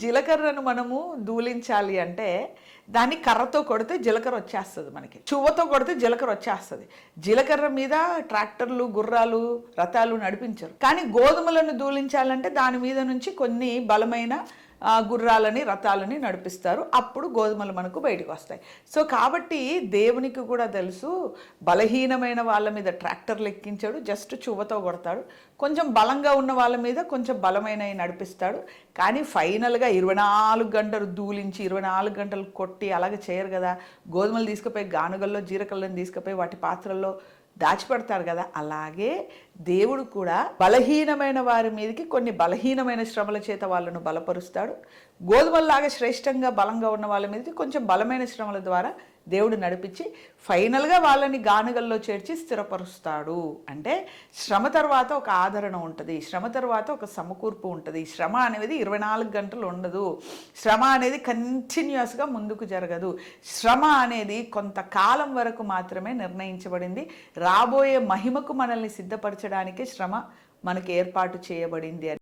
జీలకర్రను మనము దూలించాలి అంటే దాన్ని కర్రతో కొడితే జీలకర్ర వచ్చేస్తుంది, మనకి చువ్వతో కొడితే జీలకర్ర వచ్చేస్తుంది. జీలకర్ర మీద ట్రాక్టర్లు, గుర్రాలు, రథాలు నడిపించరు. కానీ గోధుమలను దూలించాలంటే దాని మీద నుంచి కొన్ని బలమైన గుర్రాలని, రథాలని నడిపిస్తారు. అప్పుడు గోధుమలు మనకు బయటకు వస్తాయి. సో కాబట్టి దేవునికి కూడా తెలుసు, బలహీనమైన వాళ్ళ మీద ట్రాక్టర్లు ఎక్కించాడు, జస్ట్ చువ్వతో కొడతాడు. కొంచెం బలంగా ఉన్న వాళ్ళ మీద కొంచెం బలమైనవి నడిపిస్తాడు. కానీ ఫైనల్గా 24 గంటలు దూలించి 24 గంటలు కొట్టి అలాగే చేయరు కదా. గోధుమలు తీసుకుపోయి గానుగల్లో, జీరకల్లని తీసుకుపోయి వాటి పాత్రల్లో దాచిపెడతారు కదా. అలాగే దేవుడు కూడా బలహీనమైన వారి మీదకి కొన్ని బలహీనమైన శ్రమల చేత వాళ్ళను బలపరుస్తాడు. గోధుమల్లాగా శ్రేష్టంగా బలంగా ఉన్న వాళ్ళ మీదకి కొంచెం బలమైన శ్రమల ద్వారా దేవుడు నడిపించి ఫైనల్గా వాళ్ళని గానుగల్లో చేర్చి స్థిరపరుస్తాడు. అంటే శ్రమ తర్వాత ఒక ఆదరణ ఉంటుంది, శ్రమ తర్వాత ఒక సమకూర్పు ఉంటుంది. శ్రమ అనేది 24 గంటలు ఉండదు, శ్రమ అనేది కంటిన్యూస్గా ముందుకు జరగదు. శ్రమ అనేది కొంతకాలం వరకు మాత్రమే నిర్ణయించబడింది. రాబోయే మహిమకు మనల్ని సిద్ధపరచడానికే శ్రమ మనకి ఏర్పాటు చేయబడింది అని